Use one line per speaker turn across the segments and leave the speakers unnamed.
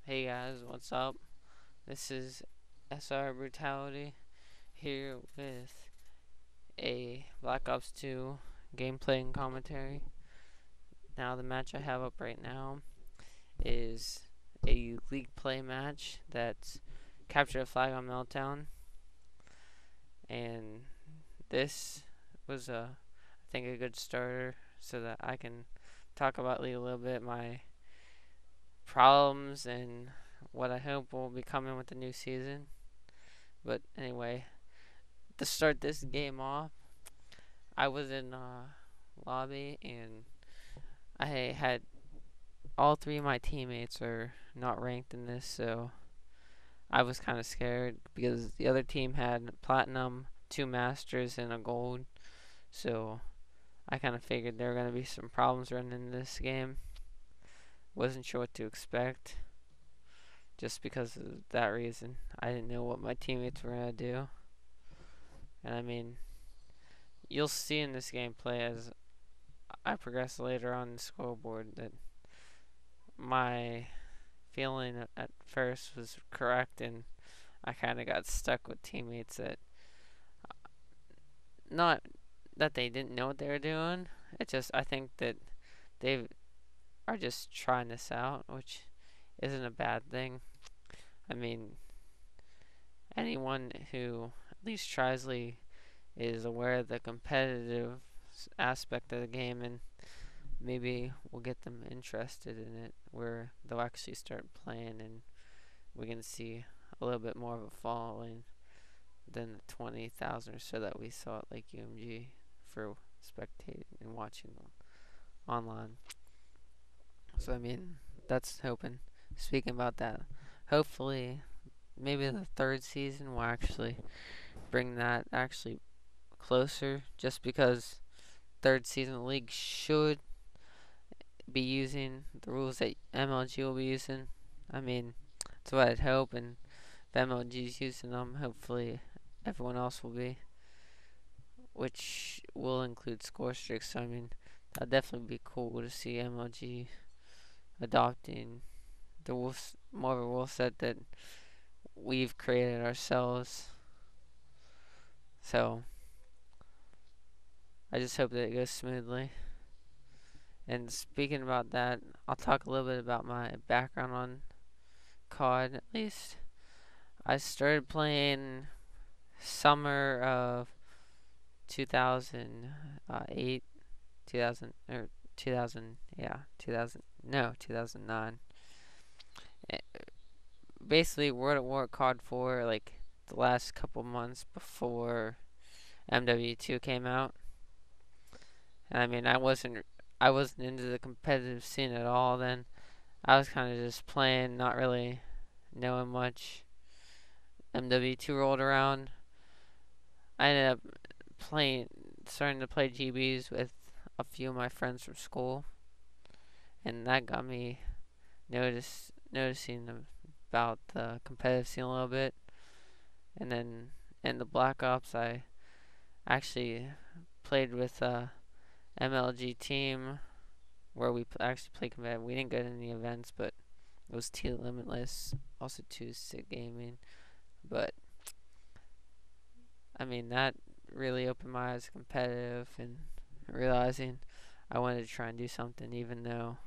Hey guys, what's up? This is SR Brutality here with a Black Ops 2 gameplay and commentary. Now, the match I have up right now is a league play match that's captured a flag on Meltdown, and this was I think a good starter so that I can talk about league a little bit, my problems, and what I hope will be coming with the new season. But anyway, to start this game off, I was in lobby and I had all three of my teammates are not ranked in this, so I was kind of scared because the other team had platinum, two masters, and a gold. So I kind of figured there were going to be some problems running this game. Wasn't sure what to expect just because of that reason. I didn't know what my teammates were going to do. And I mean, you'll see in this gameplay as I progress later on the scoreboard that my feeling at first was correct, and I kind of got stuck with teammates that not that they didn't know what they were doing. It just I think that they are just trying this out, which isn't a bad thing. I mean, anyone who at least tries League is aware of the competitive aspect of the game, and maybe we'll get them interested in it where they'll actually start playing and we can see a little bit more of a following than the 20,000 or so that we saw at Lake UMG for spectating and watching them online. So I mean, that's hoping. Speaking about that, hopefully maybe the third season will actually bring that actually closer, just because third season league should be using the rules that MLG will be using. I mean, that's what I'd hope, and if MLG's using them, hopefully everyone else will be, which will include score streaks. So I mean, that'd definitely be cool to see MLG adopting the rules, more of a rule set that we've created ourselves. So I just hope that it goes smoothly. And speaking about that, I'll talk a little bit about my background on COD at least. I started playing summer of 2008, 2000 or 2000, yeah, 2000, no, 2009. Basically, World at War COD 4, like the last couple months before MW2 came out. And I mean, I wasn't into the competitive scene at all then. I was kind of just playing, not really knowing much. MW2 rolled around. I ended up starting to play GBs with a few of my friends from school, and that got me noticing about the competitive scene a little bit. And then in the Black Ops, I actually played with a MLG team where we actually played competitive. We didn't go to any events, but it was T Limitless, also 2 Sick Gaming. But I mean, that really opened my eyes to competitive and realizing I wanted to try and do something, even though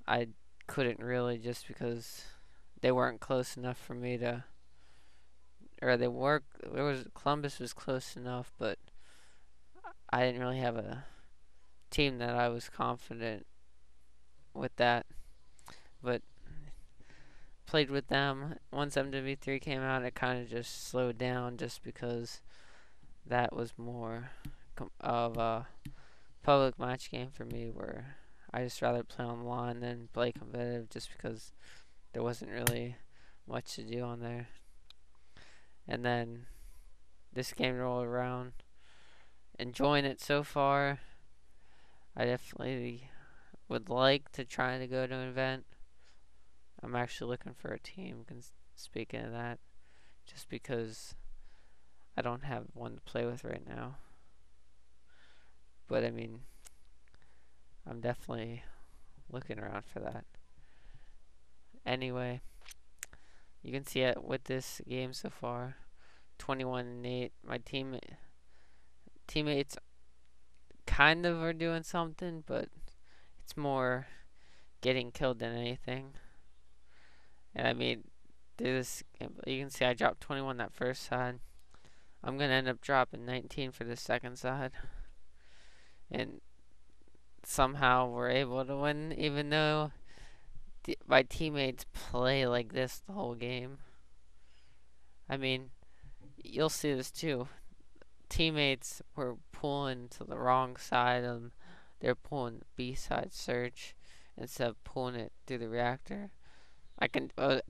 I couldn't really, just because they weren't close enough for me to, or they were. Columbus was close enough, but I didn't really have a team that I was confident with that. But played with them. Once MW3 came out, it kind of just slowed down, just because that was more of a public match game for me, where I just rather play online than play competitive, just because there wasn't really much to do on there. And then this game rolled around, enjoying it so far. I definitely would like to try to go to an event. I'm actually looking for a team, speaking of that, just because I don't have one to play with right now. But I mean, I'm definitely looking around for that. anyway, you can see it with this game so far. 21-8. My teammates kind of are doing something, but it's more getting killed than anything. And I mean, this you can see I dropped 21 that first side. I'm gonna end up dropping 19 for the second side, and somehow we're able to win, even though my teammates play like this the whole game. I mean, you'll see this too. Teammates were pulling to the wrong side of them. They're pulling the B side search instead of pulling it through the reactor. I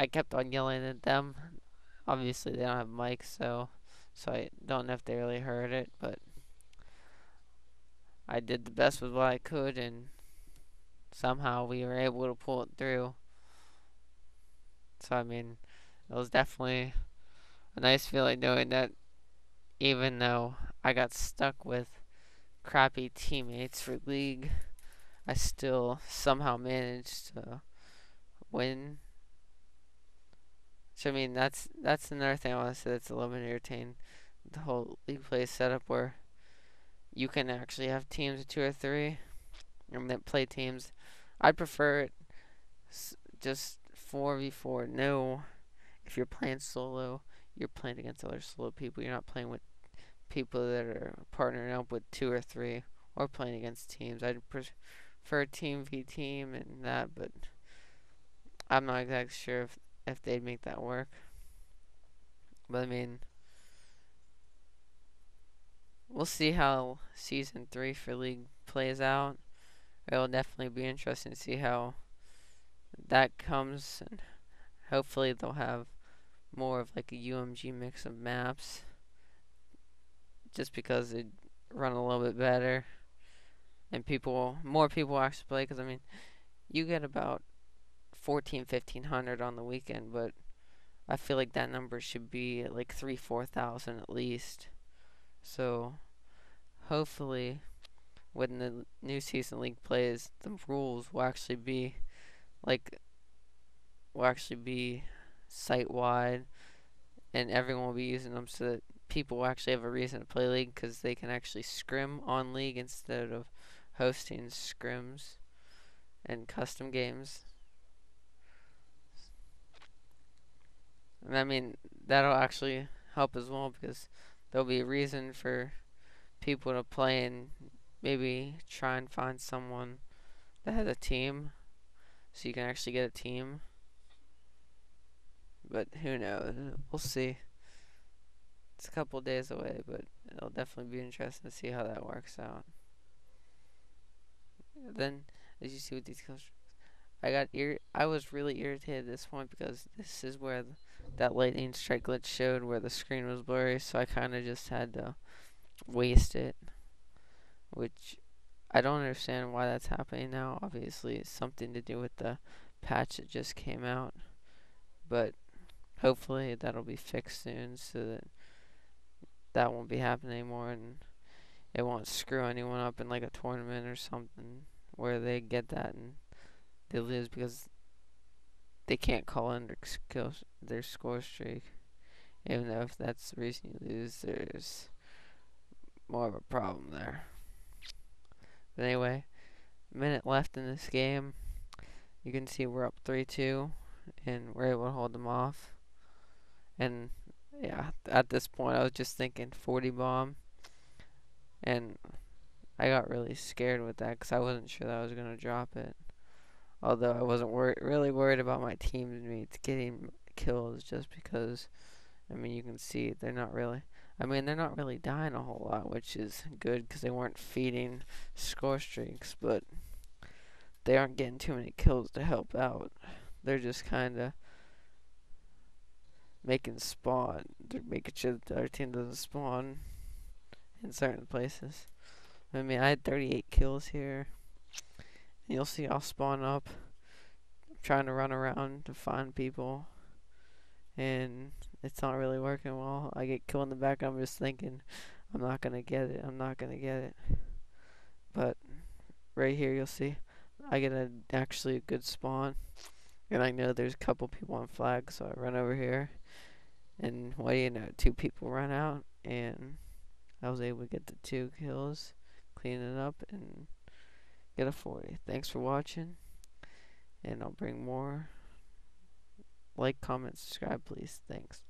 kept on yelling at them. Obviously, they don't have mics, so I don't know if they really heard it, but I did the best with what I could, and somehow we were able to pull it through. So I mean, it was definitely a nice feeling knowing that even though I got stuck with crappy teammates for league, I still somehow managed to win. So I mean, that's another thing I want to say that's a little bit irritating. The whole league play setup where you can actually have teams of 2 or 3 and then play teams. I'd prefer it just 4v4. No, if you're playing solo, you're playing against other solo people. You're not playing with people that are partnering up with 2 or 3 or playing against teams. I'd prefer team v team and that, but I'm not exactly sure if they'd make that work. But I mean, we'll see how season 3 for league plays out. It'll definitely be interesting to see how that comes, and hopefully they'll have more of like a UMG mix of maps, just because it run a little bit better and more people actually play. Because I mean, you get about 1,500 on the weekend, but I feel like that number should be at like 4,000 at least. So hopefully when the new season league plays, the rules will actually be like site wide, and everyone will be using them so that people will actually have a reason to play league, because they can actually scrim on league instead of hosting scrims and custom games. And I mean, that'll actually help as well, because there'll be a reason for people to play and maybe try and find someone that has a team, so you can actually get a team. But who knows? We'll see. It's a couple days away, but it'll definitely be interesting to see how that works out. Then, as you see with these constructs, I was really irritated at this point, because this is where that lightning strike glitch showed where the screen was blurry, so I kind of just had to waste it, which I don't understand why that's happening now. Obviously, it's something to do with the patch that just came out, but hopefully that'll be fixed soon, so that won't be happening anymore, and it won't screw anyone up in like a tournament or something where they get that and they lose because they can't call in their score streak. Even though if that's the reason you lose, there's more of a problem there. But anyway, a minute left in this game. You can see we're up 3-2, and we're able to hold them off. And yeah, at this point I was just thinking 40 bomb, and I got really scared with that because I wasn't sure that I was going to drop it. Although I wasn't really worried about my teammates getting kills, just because, I mean, you can see they're not really dying a whole lot, which is good because they weren't feeding score streaks, but they aren't getting too many kills to help out. They're just kind of making spawn. They're making sure that the other team doesn't spawn in certain places. I mean, I had 38 kills here. You'll see I'll spawn up. I'm trying to run around to find people, and it's not really working well. I get killed in the back, I'm just thinking, I'm not going to get it. But right here you'll see I get actually a good spawn, And I know there's a couple people on flag, so I run over here. And what do you know? Two people run out, and I was able to get the 2 kills, clean it up, and get a 40. Thanks for watching, and I'll bring more. Like, comment, subscribe, please. Thanks.